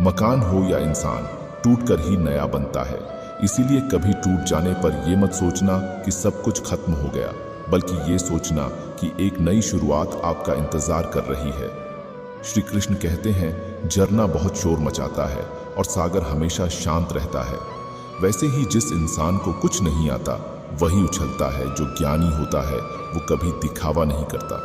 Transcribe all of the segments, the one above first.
मकान हो या इंसान, टूटकर ही नया बनता है। इसीलिए कभी टूट जाने पर यह मत सोचना कि सब कुछ खत्म हो गया, बल्कि ये सोचना कि एक नई शुरुआत आपका इंतजार कर रही है। श्री कृष्ण कहते हैं, झरना बहुत शोर मचाता है और सागर हमेशा शांत रहता है। वैसे ही जिस इंसान को कुछ नहीं आता वही उछलता है। जो ज्ञानी होता है वो कभी दिखावा नहीं करता।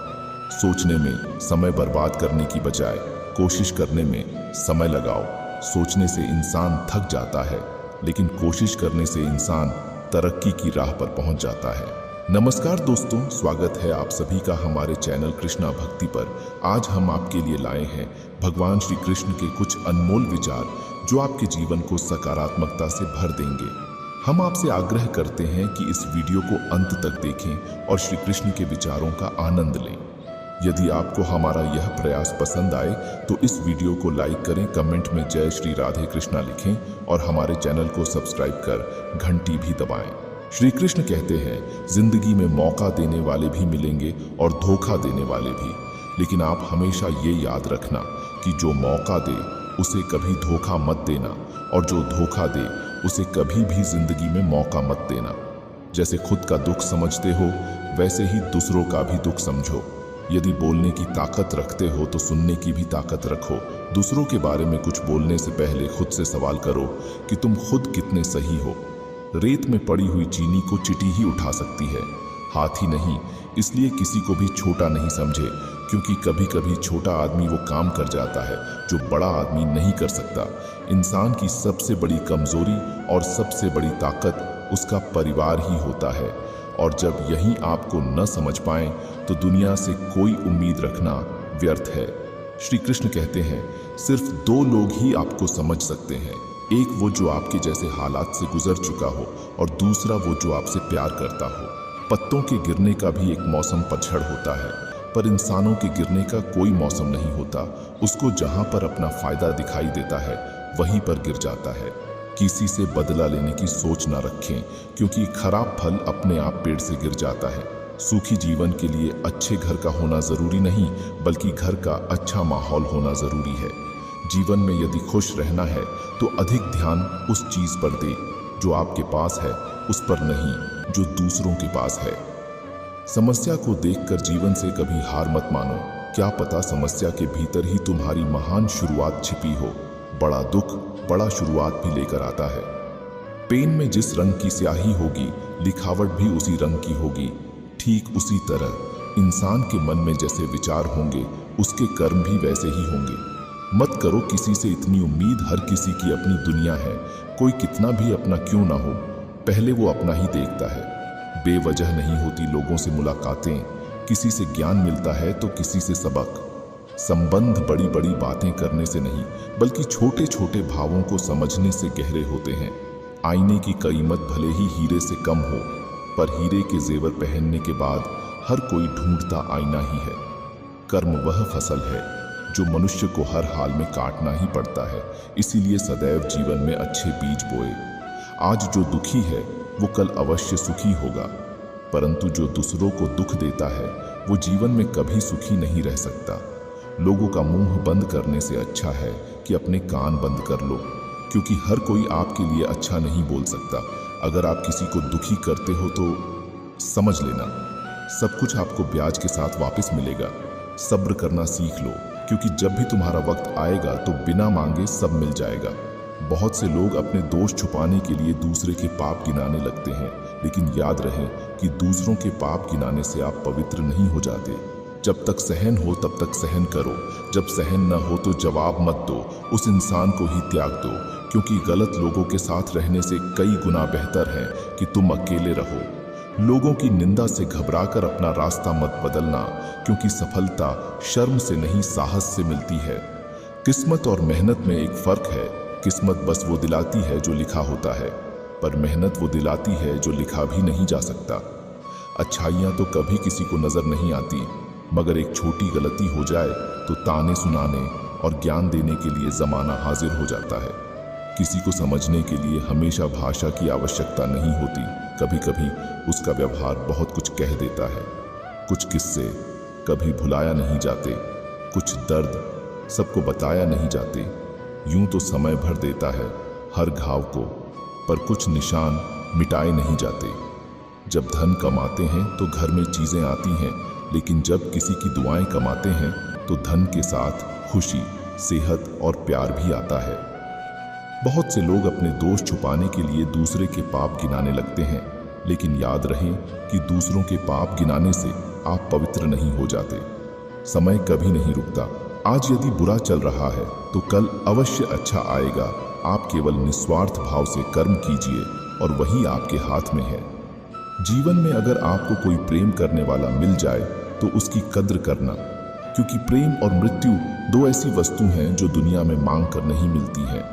सोचने में समय बर्बाद करने की बजाय कोशिश करने में समय लगाओ। सोचने से इंसान थक जाता है, लेकिन कोशिश करने से इंसान तरक्की की राह पर पहुंच जाता है। नमस्कार दोस्तों, स्वागत है आप सभी का हमारे चैनल कृष्णा भक्ति पर। आज हम आपके लिए लाए हैं भगवान श्री कृष्ण के कुछ अनमोल विचार जो आपके जीवन को सकारात्मकता से भर देंगे। हम आपसे आग्रह करते हैं कि इस वीडियो को अंत तक देखें और श्री कृष्ण के विचारों का आनंद लें। यदि आपको हमारा यह प्रयास पसंद आए तो इस वीडियो को लाइक करें, कमेंट में जय श्री राधे कृष्णा लिखें और हमारे चैनल को सब्सक्राइब कर घंटी भी दबाएं। श्री कृष्ण कहते हैं, जिंदगी में मौका देने वाले भी मिलेंगे और धोखा देने वाले भी, लेकिन आप हमेशा ये याद रखना कि जो मौका दे उसे कभी धोखा मत देना, और जो धोखा दे उसे कभी भी जिंदगी में मौका मत देना। जैसे खुद का दुख समझते हो वैसे ही दूसरों का भी दुख समझो। यदि बोलने की ताकत रखते हो तो सुनने की भी ताकत रखो। दूसरों के बारे में कुछ बोलने से पहले खुद से सवाल करो कि तुम खुद कितने सही हो। रेत में पड़ी हुई चीनी को चींटी ही उठा सकती है, हाथी नहीं। इसलिए किसी को भी छोटा नहीं समझे, क्योंकि कभी कभी छोटा आदमी वो काम कर जाता है जो बड़ा आदमी नहीं कर सकता। इंसान की सबसे बड़ी कमजोरी और सबसे बड़ी ताकत उसका परिवार ही होता है, और जब यही आपको न समझ पाए तो दुनिया से कोई उम्मीद रखना व्यर्थ है। श्री कृष्ण कहते हैं, सिर्फ दो लोग ही आपको समझ सकते हैं। एक वो जो आपके जैसे हालात से गुजर चुका हो, और दूसरा वो जो आपसे प्यार करता हो। पत्तों के गिरने का भी एक मौसम पतझड़ होता है, पर इंसानों के गिरने का कोई मौसम नहीं होता। उसको जहां पर अपना फायदा दिखाई देता है वहीं पर गिर जाता है। किसी से बदला लेने की सोच ना रखें, क्योंकि खराब फल अपने आप पेड़ से गिर जाता है। सुखी जीवन के लिए अच्छे घर का होना जरूरी नहीं, बल्कि घर का अच्छा माहौल होना जरूरी है। जीवन में यदि खुश रहना है तो अधिक ध्यान उस चीज पर दे जो आपके पास है, उस पर नहीं जो दूसरों के पास है। समस्या को देखकर जीवन से कभी हार मत मानो। क्या पता समस्या के भीतर ही तुम्हारी महान शुरुआत छिपी हो। बड़ा दुख बड़ा शुरुआत भी लेकर आता है। पेन में जिस रंग की स्याही होगी, लिखावट भी उसी रंग की होगी। ठीक उसी तरह इंसान के मन में जैसे विचार होंगे, उसके कर्म भी वैसे ही होंगे। मत करो किसी से इतनी उम्मीद, हर किसी की अपनी दुनिया है। कोई कितना भी अपना क्यों ना हो, पहले वो अपना ही देखता है। बेवजह नहीं होती लोगों से मुलाकातें, किसी से ज्ञान मिलता है तो किसी से सबक। संबंध बड़ी बड़ी बातें करने से नहीं, बल्कि छोटे छोटे भावों को समझने से गहरे होते हैं। आईने की कीमत भले ही हीरे से कम हो, पर हीरे के जेवर पहनने के बाद हर कोई ढूंढता आईना ही है। कर्म वह फसल है जो मनुष्य को हर हाल में काटना ही पड़ता है। इसीलिए सदैव जीवन में अच्छे बीज बोए। आज जो दुखी है वो कल अवश्य सुखी होगा, परंतु जो दूसरों को दुख देता है वो जीवन में कभी सुखी नहीं रह सकता। लोगों का मुंह बंद करने से अच्छा है कि अपने कान बंद कर लो, क्योंकि हर कोई आपके लिए अच्छा नहीं बोल सकता। अगर आप किसी को दुखी करते हो तो समझ लेना, सब कुछ आपको ब्याज के साथ वापस मिलेगा। सब्र करना सीख लो, क्योंकि जब भी तुम्हारा वक्त आएगा तो बिना मांगे सब मिल जाएगा। बहुत से लोग अपने दोष छुपाने के लिए दूसरे के पाप गिनाने लगते हैं, लेकिन याद रहे कि दूसरों के पाप गिनाने से आप पवित्र नहीं हो जाते। जब तक सहन हो तब तक सहन करो, जब सहन न हो तो जवाब मत दो, उस इंसान को ही त्याग दो, क्योंकि गलत लोगों के साथ रहने से कई गुना बेहतर है कि तुम अकेले रहो। लोगों की निंदा से घबराकर अपना रास्ता मत बदलना, क्योंकि सफलता शर्म से नहीं साहस से मिलती है। किस्मत और मेहनत में एक फर्क है। किस्मत बस वो दिलाती है जो लिखा होता है, पर मेहनत वो दिलाती है जो लिखा भी नहीं जा सकता। अच्छाइयाँ तो कभी किसी को नजर नहीं आती, मगर एक छोटी गलती हो जाए तो ताने सुनाने और ज्ञान देने के लिए जमाना हाजिर हो जाता है। किसी को समझने के लिए हमेशा भाषा की आवश्यकता नहीं होती। कभी कभी उसका व्यवहार बहुत कुछ कह देता है। कुछ किस्से कभी भुलाया नहीं जाते, कुछ दर्द सबको बताया नहीं जाते। यूं तो समय भर देता है हर घाव को, पर कुछ निशान मिटाए नहीं जाते। जब धन कमाते हैं तो घर में चीजें आती हैं, लेकिन जब किसी की दुआएं कमाते हैं तो धन के साथ खुशी, सेहत और प्यार भी आता है। बहुत से लोग अपने दोष छुपाने के लिए दूसरे के पाप गिनाने लगते हैं, लेकिन याद रहे कि दूसरों के पाप गिनाने से आप पवित्र नहीं हो जाते। समय कभी नहीं रुकता। आज यदि बुरा चल रहा है तो कल अवश्य अच्छा आएगा। आप केवल निस्वार्थ भाव से कर्म कीजिए और वही आपके हाथ में है। जीवन में अगर आपको कोई प्रेम करने वाला मिल जाए तो उसकी कद्र करना, क्योंकि प्रेम और मृत्यु दो ऐसी वस्तु हैं जो दुनिया में मांग कर नहीं मिलती हैं।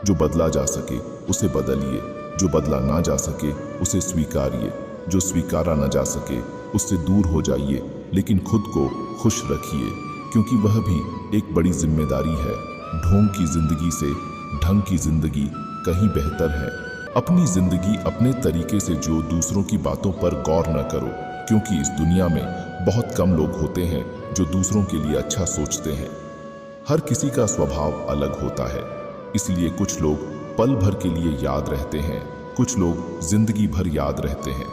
जो बदला जा सके उसे बदलिए, जो बदला ना जा सके उसे स्वीकारिए, जो स्वीकारा ना जा सके उससे दूर हो जाइए, लेकिन खुद को खुश रखिए, क्योंकि वह भी एक बड़ी जिम्मेदारी है। ढोंग की जिंदगी से ढंग की जिंदगी कहीं बेहतर है। अपनी जिंदगी अपने तरीके से जो दूसरों की बातों पर गौर न करो, क्योंकि इस दुनिया में बहुत कम लोग होते हैं जो दूसरों के लिए अच्छा सोचते हैं। हर किसी का स्वभाव अलग होता है, इसलिए कुछ लोग पल भर के लिए याद रहते हैं, कुछ लोग जिंदगी भर याद रहते हैं।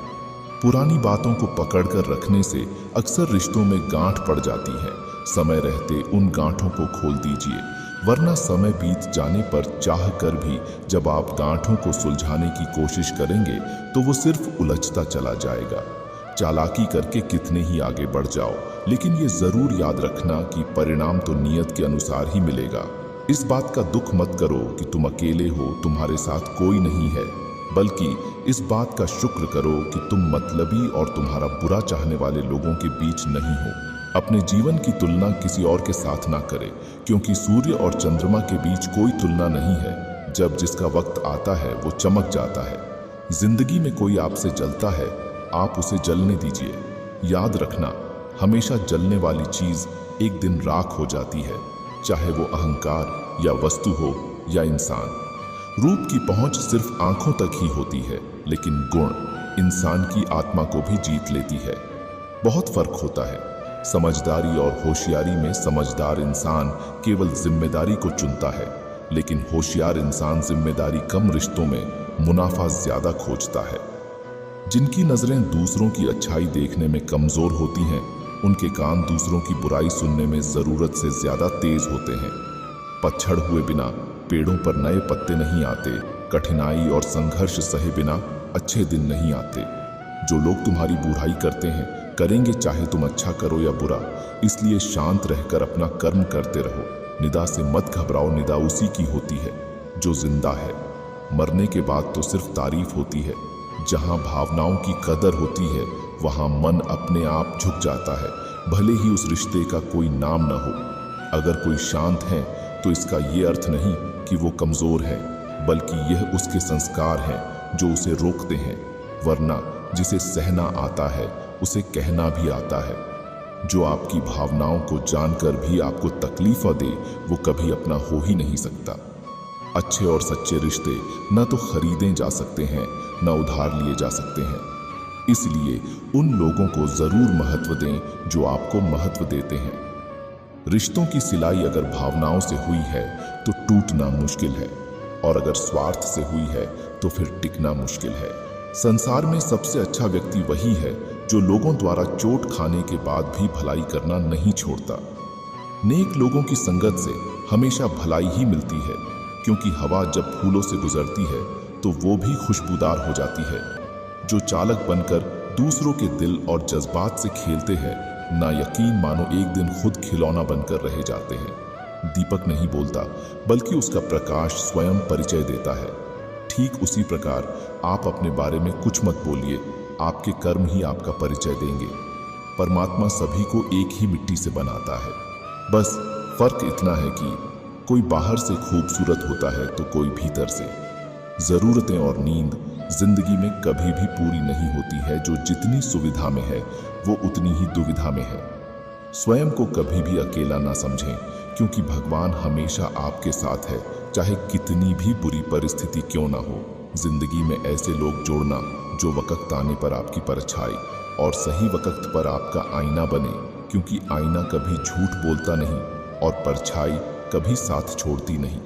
पुरानी बातों को पकड़कर रखने से अक्सर रिश्तों में गांठ पड़ जाती है। समय रहते उन गांठों को खोल दीजिए, वरना समय बीत जाने पर चाह कर भी जब आप गांठों को सुलझाने की कोशिश करेंगे तो वो सिर्फ उलझता चला जाएगा। चालाकी करके कितने ही आगे बढ़ जाओ, लेकिन ये जरूर याद रखना कि परिणाम तो नियत के अनुसार ही मिलेगा। इस बात का दुख मत करो कि तुम अकेले हो, तुम्हारे साथ कोई नहीं है, बल्कि इस बात का शुक्र करो कि तुम मतलबी और तुम्हारा बुरा चाहने वाले लोगों के बीच नहीं हो। अपने जीवन की तुलना किसी और के साथ ना करें, क्योंकि सूर्य और चंद्रमा के बीच कोई तुलना नहीं है। जब जिसका वक्त आता है वो चमक जाता है। जिंदगी में कोई आपसे जलता है, आप उसे जलने दीजिए। याद रखना, हमेशा जलने वाली चीज एक दिन राख हो जाती है, चाहे वो अहंकार या वस्तु हो या इंसान। रूप की पहुंच सिर्फ आंखों तक ही होती है, लेकिन गुण इंसान की आत्मा को भी जीत लेती है। बहुत फर्क होता है। समझदारी और होशियारी में समझदार इंसान केवल जिम्मेदारी को चुनता है, लेकिन होशियार इंसान जिम्मेदारी कम रिश्तों में मुनाफा ज्यादा खोजता है। जिनकी नजरें दूसरों की अच्छाई देखने में कमजोर होती हैं, उनके कान दूसरों की बुराई सुनने में जरूरत से ज्यादा तेज होते हैं। पतझड़ हुए बिना पेड़ों पर नए पत्ते नहीं आते। कठिनाई और संघर्ष सहे बिना अच्छे दिन नहीं आते। जो लोग तुम्हारी बुराई करते हैं करेंगे, चाहे तुम अच्छा करो या बुरा, इसलिए शांत रहकर अपना कर्म करते रहो। निदा से मत घबराओ, निदा उसी की होती है जो जिंदा है। मरने के बाद तो सिर्फ तारीफ होती है। जहां भावनाओं की कदर होती है वहां मन अपने आप झुक जाता है, भले ही उस रिश्ते का कोई नाम न हो। अगर कोई शांत है तो इसका ये अर्थ नहीं कि वो कमजोर है, बल्कि यह उसके संस्कार हैं जो उसे रोकते हैं। वरना जिसे सहना आता है उसे कहना भी आता है। जो आपकी भावनाओं को जानकर भी आपको तकलीफ दे, वो कभी अपना हो ही नहीं सकता। अच्छे और सच्चे रिश्ते न तो खरीदे जा सकते हैं, न उधार लिए जा सकते हैं। इसलिए उन लोगों को जरूर महत्व दें जो आपको महत्व देते हैं। रिश्तों की सिलाई अगर भावनाओं से हुई है तो टूटना मुश्किल है, और अगर स्वार्थ से हुई है तो फिर टिकना मुश्किल है। संसार में सबसे अच्छा व्यक्ति वही है जो लोगों द्वारा चोट खाने के बाद भी भलाई करना नहीं छोड़ता। नेक लोगों की संगत से हमेशा भलाई ही मिलती है, क्योंकि हवा जब फूलों से गुजरती है तो वो भी खुशबूदार हो जाती है। जो चालक बनकर दूसरों के दिल और जज्बात से खेलते हैं, ना यकीन मानो एक दिन खुद खिलौना बनकर रह जाते हैं। दीपक नहीं बोलता, बल्कि उसका प्रकाश स्वयं परिचय देता है। ठीक उसी प्रकार आप अपने बारे में कुछ मत बोलिए, आपके कर्म ही आपका परिचय देंगे। परमात्मा सभी को एक ही मिट्टी से बनाता है, बस फर्क इतना है कि कोई बाहर से खूबसूरत होता है तो कोई भीतर से। जरूरतें और नींद जिंदगी में कभी भी पूरी नहीं होती है। जो जितनी सुविधा में है वो उतनी ही दुविधा में है। स्वयं को कभी भी अकेला ना समझें, क्योंकि भगवान हमेशा आपके साथ है, चाहे कितनी भी बुरी परिस्थिति क्यों ना हो। जिंदगी में ऐसे लोग जोड़ना जो वक्त आने पर आपकी परछाई और सही वक्त पर आपका आईना बने, क्योंकि आईना कभी झूठ बोलता नहीं और परछाई कभी साथ छोड़ती नहीं।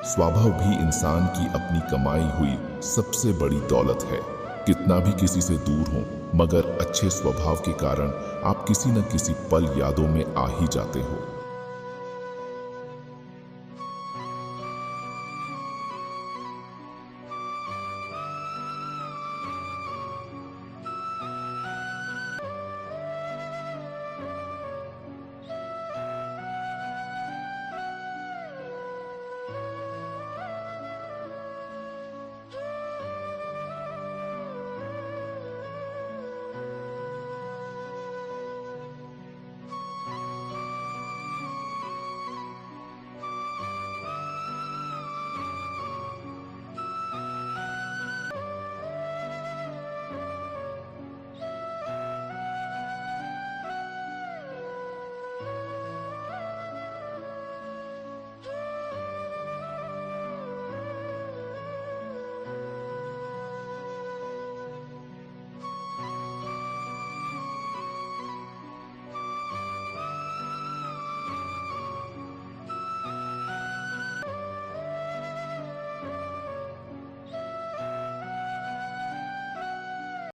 स्वभाव भी इंसान की अपनी कमाई हुई सबसे बड़ी दौलत है। कितना भी किसी से दूर हो, मगर अच्छे स्वभाव के कारण आप किसी न किसी पल यादों में आ ही जाते हो।